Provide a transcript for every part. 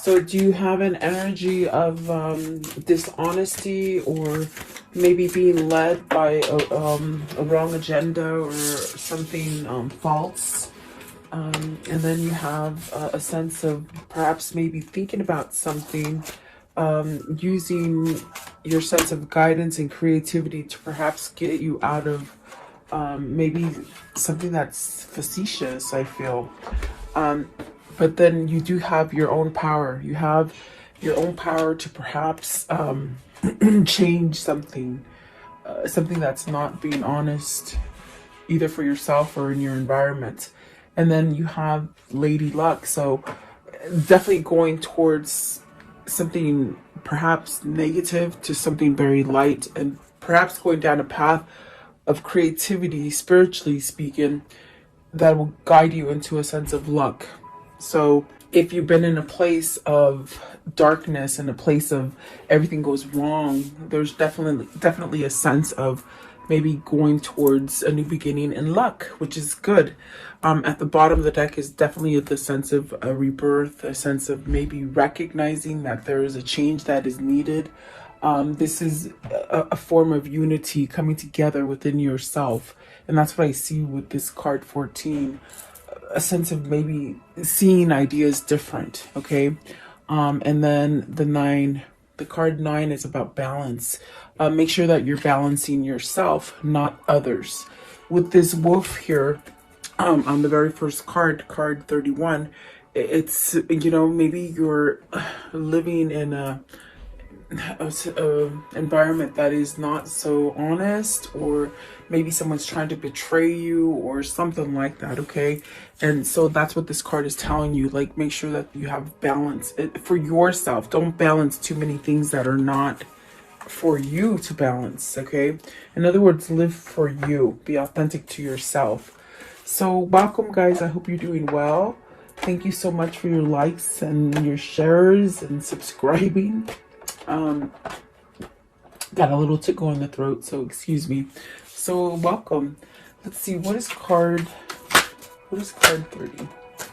So do you have an energy of dishonesty, or maybe being led by a wrong agenda or something false? And then you have a sense of perhaps maybe thinking about something, using your sense of guidance and creativity to perhaps get you out of maybe something that's facetious, I feel. But then you do have your own power. You have your own power to perhaps change something, something that's not being honest, either for yourself or in your environment. And then you have Lady Luck. So definitely going towards something perhaps negative to something very light, and perhaps going down a path of creativity, spiritually speaking, that will guide you into a sense of luck. So if you've been in a place of darkness and a place of everything goes wrong, there's definitely a sense of maybe going towards a new beginning in luck, which is good. At the bottom of the deck is definitely the sense of a rebirth, a sense of maybe recognizing that there is a change that is needed. This is a form of unity coming together within yourself. And that's what I see with this card 14. A sense of maybe seeing ideas different, okay? And then the 9, the card 9 is about balance. Make sure that you're balancing yourself, not others. With this wolf here, on the very first card, card 31, it's, you know, maybe you're living in a environment that is not so honest, or maybe someone's trying to betray you or something like that, okay? And so that's what this card is telling you. Like, make sure that you have balance for yourself. Don't balance too many things that are not for you to balance, okay? In other words, live for you. Be authentic to yourself. So welcome, guys. I hope you're doing well. Thank you so much for your likes and your shares and subscribing. Got a little tickle in the throat, so excuse me. So welcome. Let's see, what is card 30?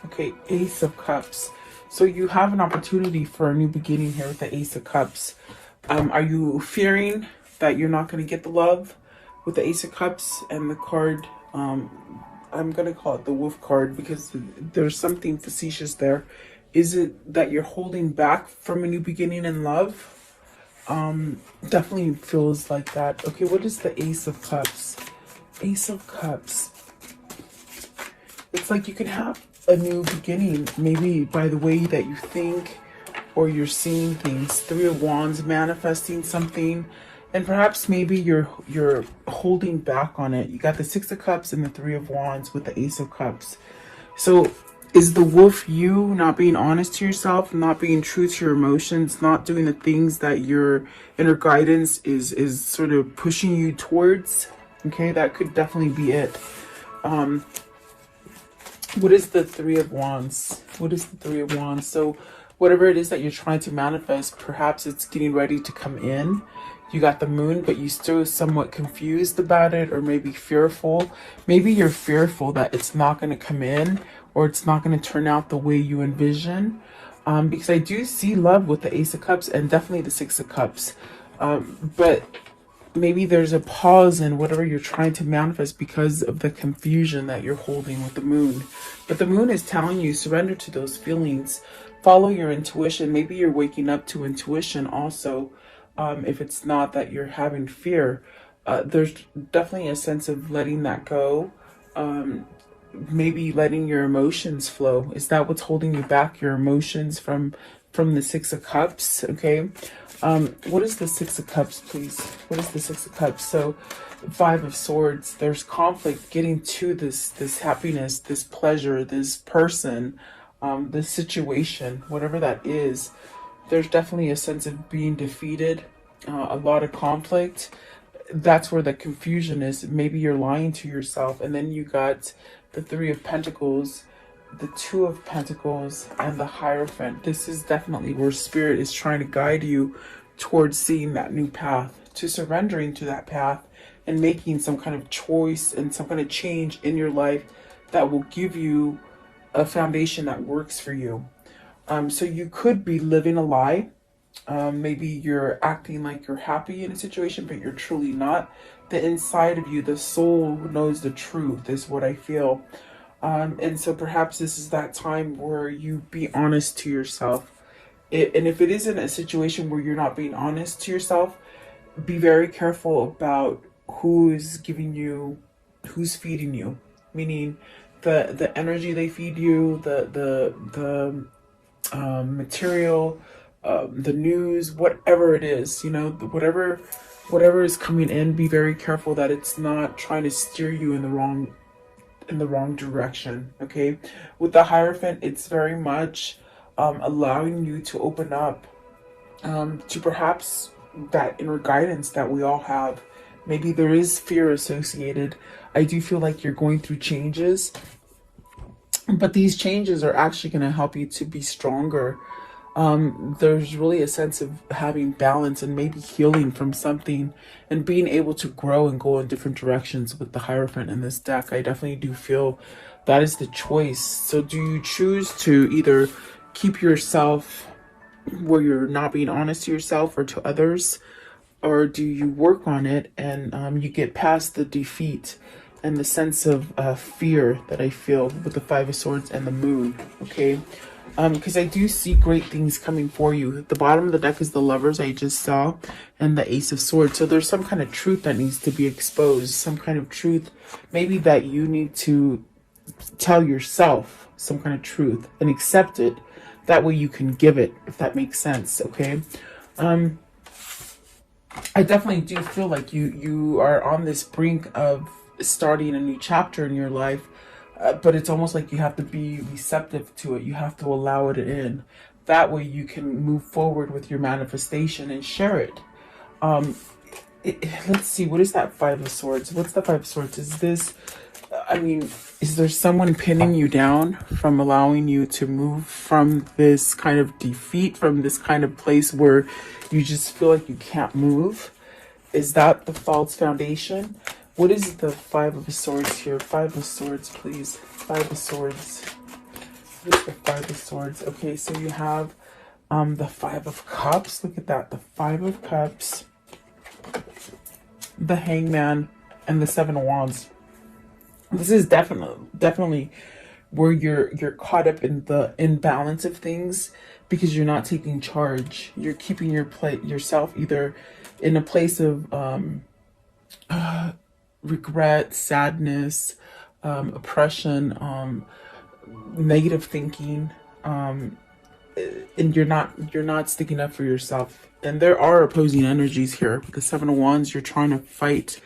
Okay, Ace of Cups. So you have an opportunity for a new beginning here with the Ace of Cups. Are you fearing that you're not going to get the love with the Ace of Cups? And the card, I'm going to call it the Wolf card because there's something facetious there. Is it that you're holding back from a new beginning in love? Definitely feels like that. Okay, what is the Ace of Cups? Ace of Cups. It's like you can have a new beginning, maybe by the way that you think or you're seeing things. 3 of Wands, manifesting something, and perhaps maybe you're holding back on it. You got the 6 of Cups and the 3 of Wands with the Ace of Cups. So is the wolf you not being honest to yourself, not being true to your emotions, not doing the things that your inner guidance is sort of pushing you towards? Okay, that could definitely be it. What is the 3 of Wands? What is the 3 of Wands? So whatever it is that you're trying to manifest, perhaps it's getting ready to come in. You got the Moon, but you still somewhat confused about it, or maybe fearful. Maybe you're fearful that it's not going to come in, or it's not going to turn out the way you envision. Because I do see love with the Ace of Cups and definitely the 6 of Cups. But maybe there's a pause in whatever you're trying to manifest because of the confusion that you're holding with the Moon. But the Moon is telling you, surrender to those feelings. Follow your intuition. Maybe you're waking up to intuition also. If it's not that you're having fear, there's definitely a sense of letting that go. Maybe letting your emotions flow. Is that what's holding you back? Your emotions from the 6 of Cups? Okay. What is the 6 of Cups, please? What is the 6 of Cups? So 5 of Swords. There's conflict getting to this happiness, this pleasure, this person, this situation, whatever that is. There's definitely a sense of being defeated, a lot of conflict. That's where the confusion is. Maybe you're lying to yourself. And then you got the 3 of Pentacles, the 2 of Pentacles, and the Hierophant. This is definitely where Spirit is trying to guide you towards seeing that new path, to surrendering to that path and making some kind of choice and some kind of change in your life that will give you a foundation that works for you. So you could be living a lie. Maybe you're acting like you're happy in a situation, but you're truly not. The inside of you, the soul knows the truth, is what I feel. And so perhaps this is that time where you be honest to yourself. And if it isn't a situation where you're not being honest to yourself, be very careful about who is giving you, who's feeding you. Meaning, the energy they feed you, the material, the news, whatever it is, whatever is coming in. Be very careful that it's not trying to steer you in the wrong direction. Okay, with the Hierophant, it's very much allowing you to open up to perhaps that inner guidance that we all have. Maybe there is fear associated. I do feel like you're going through changes, but these changes are actually going to help you to be stronger. There's really a sense of having balance and maybe healing from something and being able to grow and go in different directions with the Hierophant in this deck. I definitely do feel that is the choice. So do you choose to either keep yourself where you're not being honest to yourself or to others, or do you work on it and you get past the defeat and the sense of fear that I feel with the Five of Swords and the Moon? Okay, because I do see great things coming for you. At the bottom of the deck is the Lovers I just saw, and the Ace of Swords. So there's some kind of truth that needs to be exposed, some kind of truth maybe that you need to tell yourself, some kind of truth, and accept it. That way you can give it, if that makes sense. Okay, I definitely do feel like you are on this brink of starting a new chapter in your life, but it's almost like you have to be receptive to it. You have to allow it in. That way you can move forward with your manifestation and share it. Let's see, what is that Five of Swords? What's the Five of Swords? Is this, I mean, is there someone pinning you down from allowing you to move from this kind of defeat, from this kind of place where you just feel like you can't move? Is that the false foundation? What is the Five of Swords here? Five of Swords, please. Five of Swords. What is the Five of Swords? Okay, so you have the Five of Cups. Look at that. The Five of Cups, the Hangman, and the Seven of Wands. This is definitely where you're caught up in the imbalance of things because you're not taking charge. You're keeping yourself either in a place of regret, sadness, oppression, negative thinking, and you're not sticking up for yourself. And there are opposing energies here. With the Seven of Wands, you're trying to fight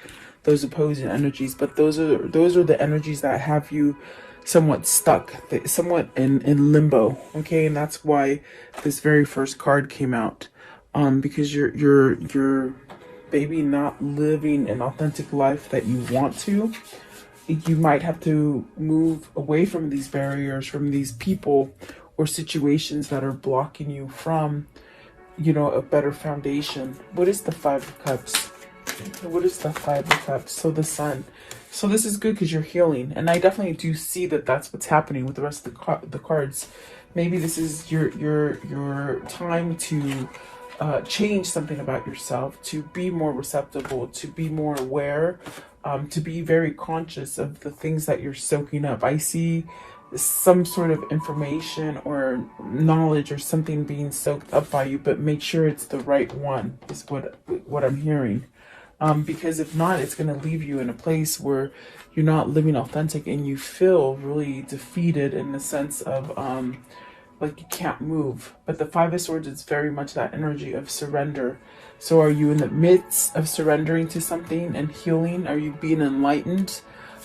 those opposing energies, but those are the energies that have you somewhat stuck, somewhat in limbo. Okay, and that's why this very first card came out, because you're maybe not living an authentic life that you want to. You might have to move away from these barriers, from these people or situations that are blocking you from, a better foundation. What is the Five of Cups? What is the Five of Cups? So the Sun. So this is good because you're healing, and I definitely do see that that's what's happening with the rest of the cards. Maybe this is your time to change something about yourself, to be more receptive, to be more aware, to be very conscious of the things that you're soaking up. I see some sort of information or knowledge or something being soaked up by you, but make sure it's the right one, is what I'm hearing. Because if not, it's going to leave you in a place where you're not living authentic and you feel really defeated in the sense of like you can't move. But the Five of Swords is very much that energy of surrender. So are you in the midst of surrendering to something and healing? Are you being enlightened?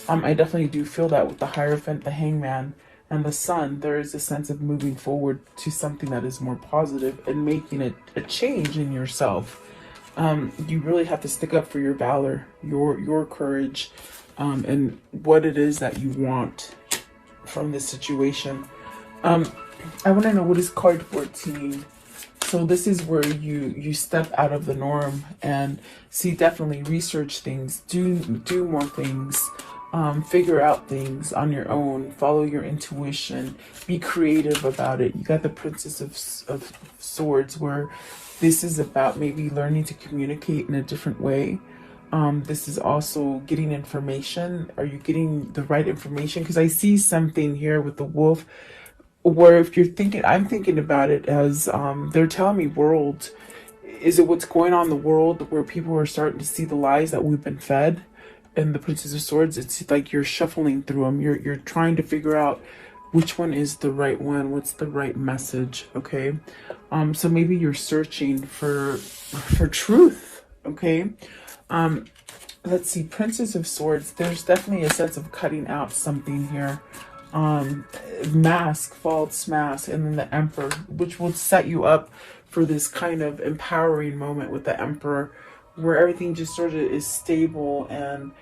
I definitely do feel that with the Hierophant, the Hangman, and the Sun. There is a sense of moving forward to something that is more positive and making it a change in yourself. You really have to stick up for your valor, your courage, and what it is that you want from this situation. I want to know, what is card 14? So this is where you step out of the norm and see, definitely research things, do more things, figure out things on your own, follow your intuition, be creative about it. You got the Princess of Swords, where this is about maybe learning to communicate in a different way. This is also getting information. Are you getting the right information? Because I see something here with the wolf, where if you're thinking, I'm thinking about it as they're telling me world. Is it what's going on in the world where people are starting to see the lies that we've been fed? And the Princess of Swords, it's like you're shuffling through them. You're trying to figure out which one is the right one, what's the right message, okay? So maybe you're searching for truth, okay? Let's see, Princess of Swords, there's definitely a sense of cutting out something here. Mask, false mask, and then the Emperor, which will set you up for this kind of empowering moment with the Emperor, where everything just sort of is stable and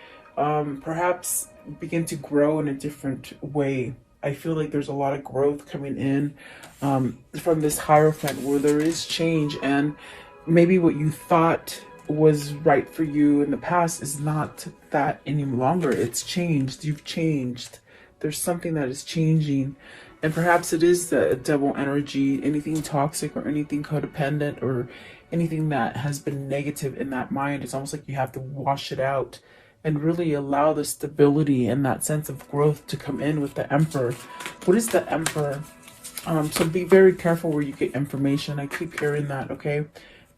perhaps begin to grow in a different way. I feel like there's a lot of growth coming in from this Hierophant, where there is change, and maybe what you thought was right for you in the past is not that any longer. It's changed. You've changed. There's something that is changing. And perhaps it is the devil energy, anything toxic or anything codependent or anything that has been negative in that mind. It's almost like you have to wash it out and really allow the stability and that sense of growth to come in with the Emperor. What is the Emperor? So be very careful where you get information. I keep hearing that, okay?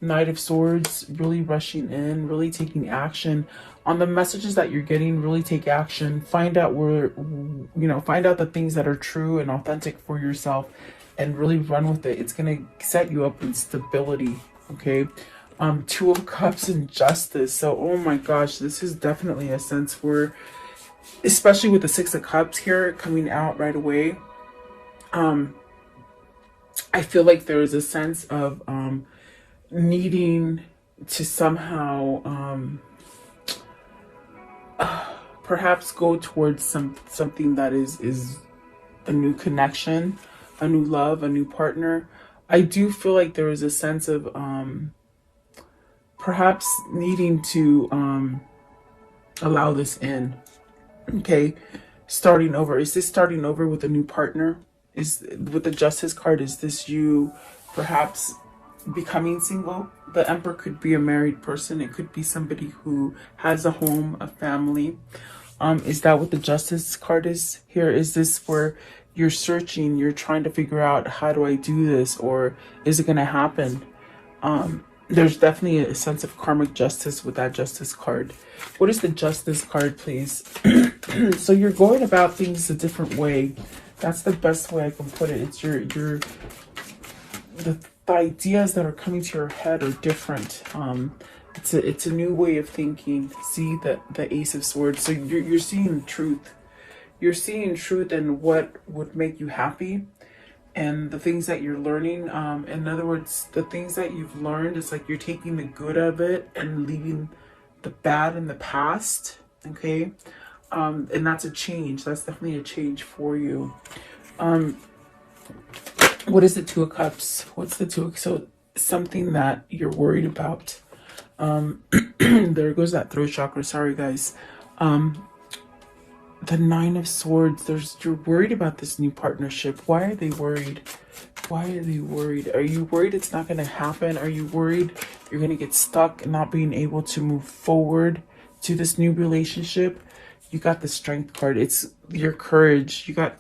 Knight of Swords, really rushing in, really taking action on the messages that you're getting. Really take action. Find out where, find out the things that are true and authentic for yourself, and really run with it. It's gonna set you up in stability. Okay. Two of Cups and Justice. So, oh my gosh, this is definitely a sense where, especially with the Six of Cups here coming out right away, I feel like there is a sense of needing to somehow perhaps go towards something that is a new connection, a new love, a new partner. I do feel like there is a sense of perhaps needing to allow this in. Okay, starting over. Is this starting over with a new partner? Is with the Justice card, is this you perhaps becoming single? The Emperor could be a married person. It could be somebody who has a home, a family. Is that what the Justice card is here? Is this where you're searching, you're trying to figure out, how do I do this, or is it going to happen? There's definitely a sense of karmic justice with that Justice card. What is the Justice card, please? So you're going about things a different way. That's the best way I can put it. It's the ideas that are coming to your head are different. It's a new way of thinking. See the Ace of Swords. So you're seeing truth. You're seeing truth in what would make you happy, and the things that you're learning. In other words, the things that you've learned, it's like you're taking the good of it and leaving the bad in the past. Okay. And that's a change. That's definitely a change for you. What is the Two of Cups? What's the Two of... So something that you're worried about. There goes that throat chakra. Sorry, guys. The Nine of Swords. You're worried about this new partnership. Why are they worried? Why are they worried? Are you worried it's not going to happen? Are you worried you're going to get stuck and not being able to move forward to this new relationship? You got the Strength card. It's your courage. You got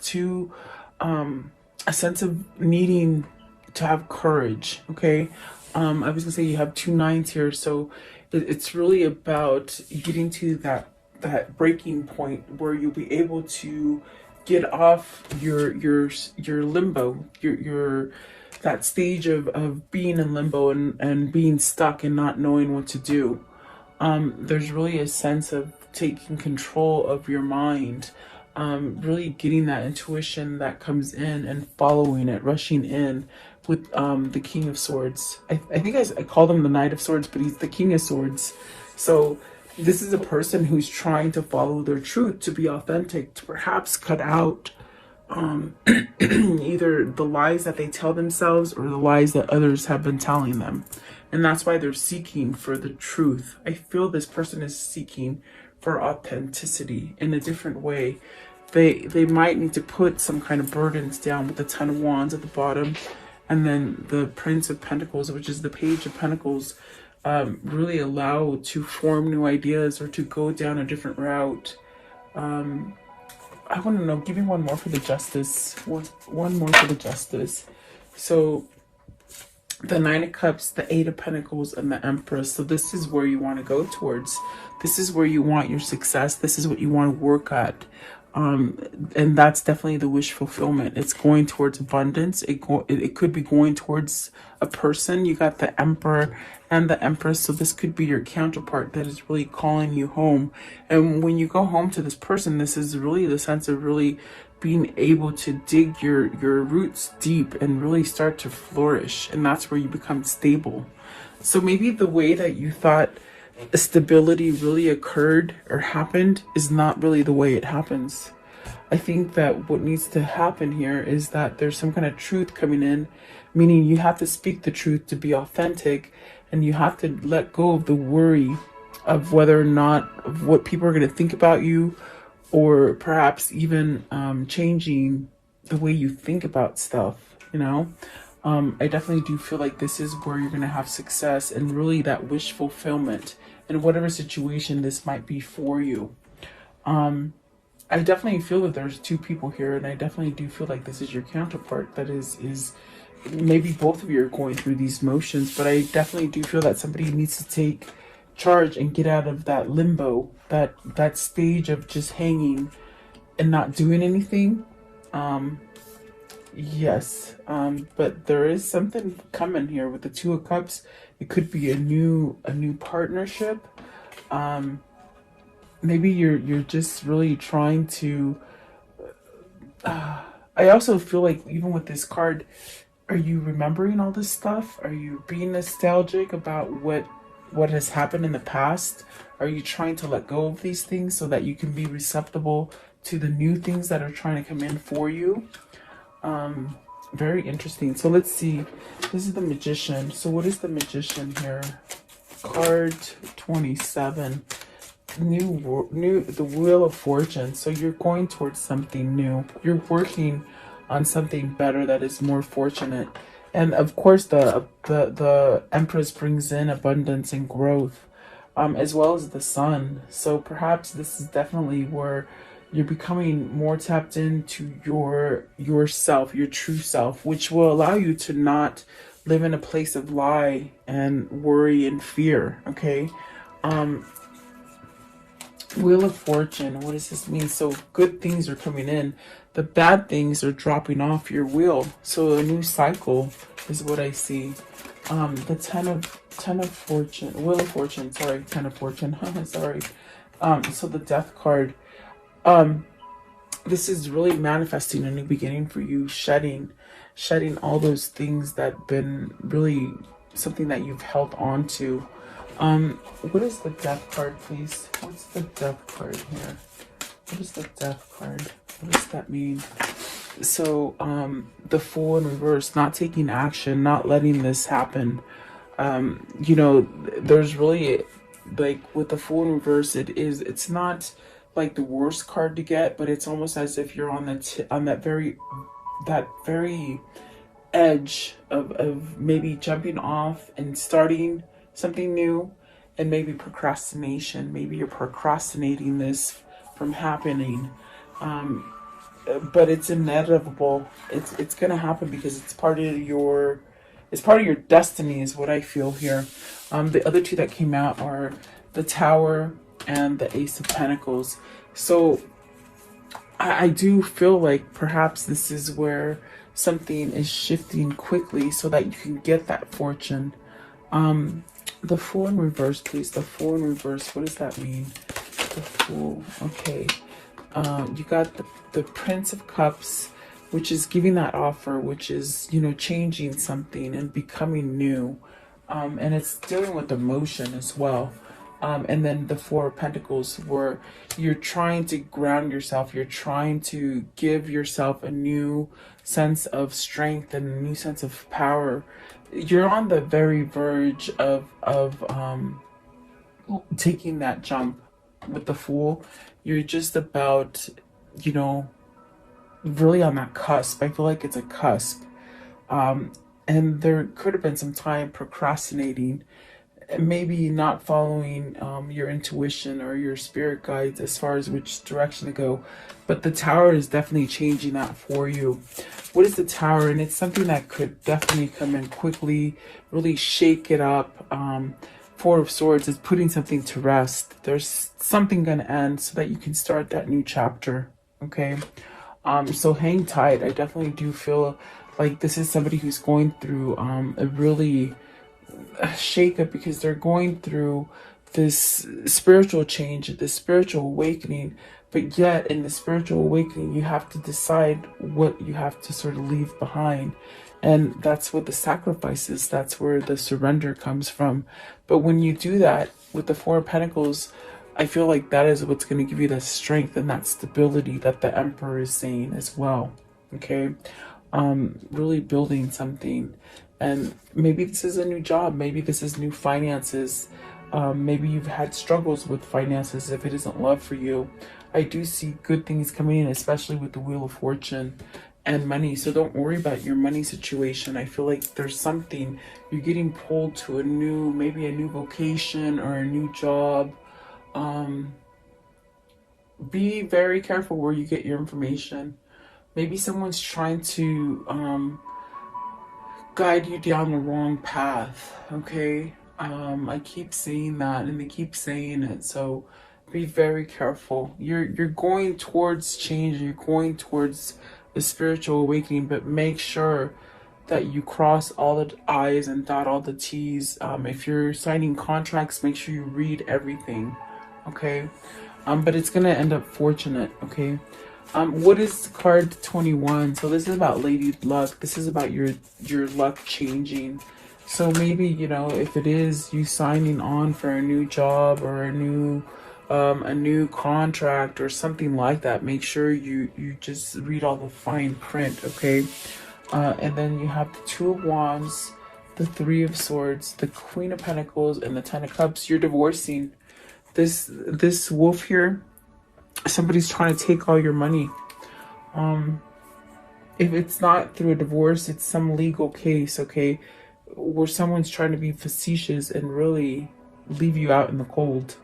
a sense of needing to have courage. Okay. I was gonna say you have 2 nines here, so it's really about getting to that breaking point where you'll be able to get off your limbo, your that stage of being in limbo and being stuck and not knowing what to do. There's really a sense of taking control of your mind, really getting that intuition that comes in and following it, rushing in with the King of Swords. I think I called him the Knight of Swords, but he's the King of Swords. So this is a person who's trying to follow their truth, to be authentic, to perhaps cut out either the lies that they tell themselves or the lies that others have been telling them. And that's why they're seeking for the truth. I feel this person is seeking for authenticity in a different way. They might need to put some kind of burdens down with the Ten of Wands at the bottom, and then the Prince of Pentacles, which is the Page of Pentacles, really allow to form new ideas or to go down a different route. I want to know, give me one more for the Justice. One more for the Justice. So the Nine of Cups, the Eight of Pentacles, and the Empress. So this is where you want to go towards. This is where you want your success. This is what you want to work at. And that's definitely the wish fulfillment. It's going towards abundance. It could be going towards a person. You got the Emperor and the Empress, so this could be your counterpart that is really calling you home. And when you go home to this person, this is really the sense of really being able to dig your roots deep and really start to flourish, and that's where you become stable. So maybe the way that you thought stability really occurred or happened is not really the way it happens. I think that what needs to happen here is that there's some kind of truth coming in, meaning you have to speak the truth to be authentic, and you have to let go of the worry of whether or not of what people are going to think about you, or perhaps even changing the way you think about stuff, you know? I definitely do feel like this is where you're going to have success and really that wish fulfillment in whatever situation this might be for you. I definitely feel that there's two people here, and I definitely do feel like this is your counterpart that is maybe both of you are going through these motions, but I definitely do feel that somebody needs to take charge and get out of that limbo, that stage of just hanging and not doing anything. Yes, but there is something coming here with the Two of Cups. It could be a new partnership. Maybe you're just really trying to. I also feel like even with this card, are you remembering all this stuff? Are you being nostalgic about what has happened in the past? Are you trying to let go of these things so that you can be receptible to the new things that are trying to come in for you? Very interesting. So let's see. This is the Magician. So what is the Magician here? Card 27. The Wheel of Fortune. So you're going towards something new. You're working on something better that is more fortunate. And of course the Empress brings in abundance and growth, as well as the Sun. So perhaps this is definitely where you're becoming more tapped into yourself, your true self, which will allow you to not live in a place of lie and worry and fear. Okay. Wheel of Fortune, what does this mean? So good things are coming in. The bad things are dropping off your wheel. So a new cycle is what I see. The Ten of Fortune, Wheel of Fortune, sorry, Ten of Fortune, sorry. So the Death card. This is really manifesting a new beginning for you, shedding all those things that have been really something that you've held on to. What is the Death card, please? What's the Death card here? What is the Death card? What does that mean? So, the Fool in reverse, not taking action, not letting this happen. You know, there's really, like, with the Fool in reverse, it's not like the worst card to get, but it's almost as if you're on that very edge of maybe jumping off and starting something new, and maybe procrastination. Maybe you're procrastinating this from happening, but it's inevitable. It's gonna happen because it's part of your destiny, is what I feel here. The other two that came out are the Tower and the Ace of Pentacles. So I do feel like perhaps this is where something is shifting quickly so that you can get that fortune. The Fool in reverse, please. The Fool in reverse, what does that mean? The Fool, okay. You got the Prince of Cups, which is giving that offer, which is, you know, changing something and becoming new. And it's dealing with emotion as well. And then the Four of Pentacles, where you're trying to ground yourself. You're trying to give yourself a new sense of strength and a new sense of power. You're on the very verge of taking that jump. with the Fool, you're just about, you know, really on that cusp. I feel like it's a cusp. Um, and there could have been some time procrastinating, and maybe not following your intuition or your spirit guides as far as which direction to go. But the Tower is definitely changing that for you. What is the Tower? And it's something that could definitely come in quickly, really shake it up. Four of Swords is putting something to rest. There's something going to end so that you can start that new chapter. Okay. So hang tight. I definitely do feel like this is somebody who's going through a really shake up, because they're going through this spiritual change, this spiritual awakening. But yet in the spiritual awakening, you have to decide what you have to sort of leave behind. And that's what the sacrifice is. That's where the surrender comes from. But when you do that with the Four of Pentacles, I feel like that is what's going to give you that strength and that stability that the Emperor is saying as well. Okay. Really building something. And maybe this is a new job. Maybe this is new finances. Maybe you've had struggles with finances if it isn't love for you. I do see good things coming in, especially with the Wheel of Fortune and money. So don't worry about your money situation. I feel like there's something, you're getting pulled to a new, maybe a new vocation or a new job. Be very careful where you get your information. Maybe someone's trying to guide you down the wrong path. Okay. I keep saying that and they keep saying it. So be very careful. You're going towards change. You're going towards the spiritual awakening, but make sure that you cross all the I's and dot all the T's. If you're signing contracts, make sure you read everything. Okay. But it's gonna end up fortunate. Okay. What is card 21? So this is about Lady Luck. This is about your luck changing. So maybe, you know, if it is you signing on for a new job or a new contract or something like that, make sure you just read all the fine print. Okay. And then you have the Two of Wands, the Three of Swords, the Queen of Pentacles, and the Ten of Cups. You're divorcing. This wolf here, somebody's trying to take all your money. If it's not through a divorce, it's some legal case, okay, where someone's trying to be facetious and really leave you out in the cold.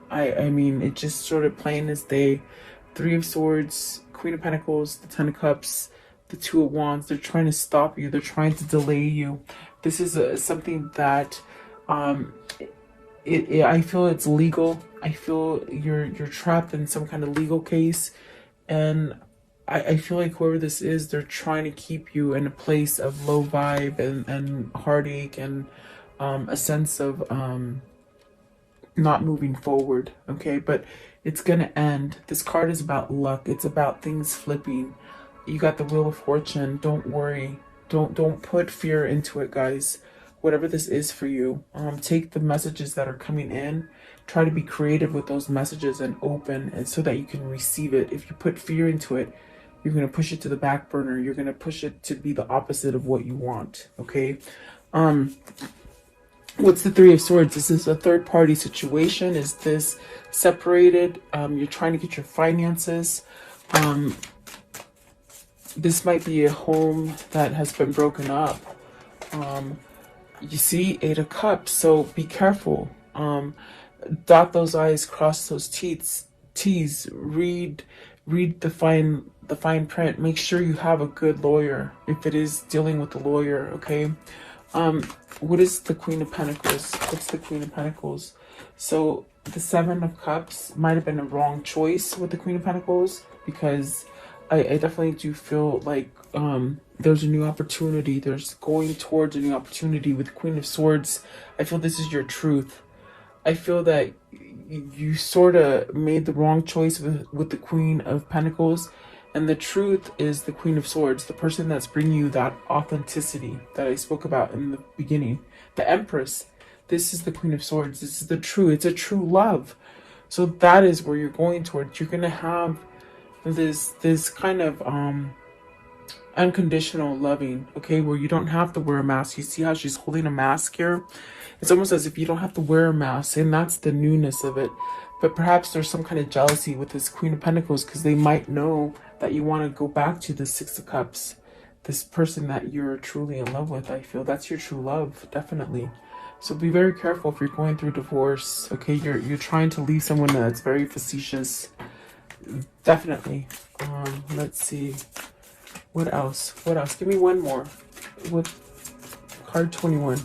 I mean, it just sort of plain as day. Three of Swords, Queen of Pentacles, the Ten of Cups, the Two of Wands. They're trying to stop you. They're trying to delay you. This is something that I feel it's legal. I feel you're trapped in some kind of legal case, and I feel like whoever this is, they're trying to keep you in a place of low vibe and heartache and a sense of not moving forward. Okay, but it's gonna end. This card is about luck. It's about things flipping. You got the Wheel of Fortune. Don't worry. Don't put fear into it, guys. Whatever this is for you, take the messages that are coming in, try to be creative with those messages and open, and so that you can receive it. If you put fear into it, you're going to push it to the back burner. You're going to push it to be the opposite of what you want. Okay. What's the Three of Swords? This is a third party situation. Is this separated? You're trying to get your finances. This might be a home that has been broken up. You see, Eight of Cups, so be careful. Dot those I's, cross those T's, read the fine print. Make sure you have a good lawyer if it is dealing with a lawyer. Okay. What is the Queen of Pentacles? What's the Queen of Pentacles? So the Seven of Cups might have been a wrong choice with the Queen of Pentacles, because I definitely do feel like there's a new opportunity. There's going towards a new opportunity with Queen of Swords. I feel this is your truth. I feel that you sort of made the wrong choice with the Queen of Pentacles. And the truth is the Queen of Swords, the person that's bringing you that authenticity that I spoke about in the beginning. The Empress. This is the Queen of Swords. This is the true. It's a true love. So that is where you're going towards. You're going to have this kind of unconditional loving, okay, where you don't have to wear a mask. You see how she's holding a mask here? It's almost as if you don't have to wear a mask, and that's the newness of it. But perhaps there's some kind of jealousy with this Queen of Pentacles, because they might know that you want to go back to the Six of Cups. This person that you're truly in love with, I feel that's your true love, definitely. So be very careful if you're going through divorce. Okay, you're trying to leave someone that's very facetious. Definitely. Let's see. What else? What else? Give me one more. With card 21.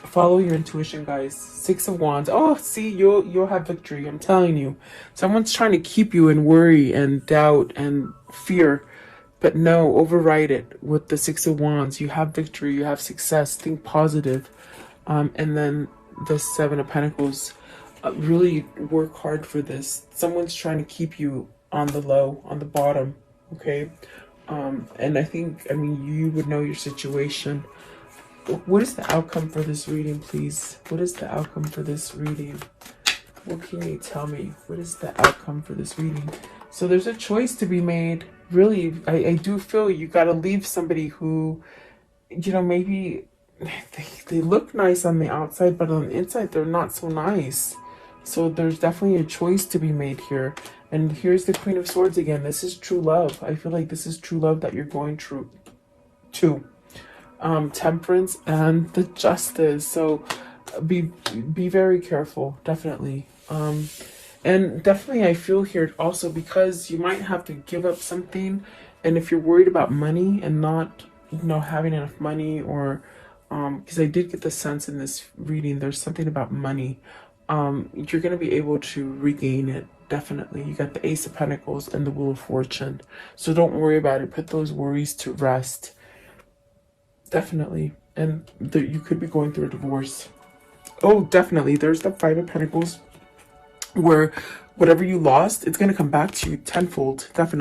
Follow your intuition, guys. Six of Wands. Oh, see, you'll have victory. I'm telling you. Someone's trying to keep you in worry and doubt and fear. But no, override it with the Six of Wands. You have victory. You have success. Think positive. And then the Seven of Pentacles. Really work hard for this. Someone's trying to keep you on the low, on the bottom. Okay? And I think, I mean, you would know your situation. What is the outcome for this reading, please? What is the outcome for this reading? What can you tell me? What is the outcome for this reading? So there's a choice to be made. Really, I do feel you got to leave somebody who, you know, maybe they look nice on the outside, but on the inside, they're not so nice. So there's definitely a choice to be made here. And here's the Queen of Swords again. This is true love. I feel like this is true love that you're going through to. Temperance and the Justice. So be very careful, definitely. And definitely I feel here also, because you might have to give up something, and if you're worried about money and not, you know, having enough money, or because I did get the sense in this reading there's something about money, you're going to be able to regain it. Definitely. You got the Ace of Pentacles and the Wheel of Fortune, so don't worry about it. Put those worries to rest. Definitely. And you could be going through a divorce. Oh, definitely. There's the Five of Pentacles, where whatever you lost, it's going to come back to you tenfold. Definitely.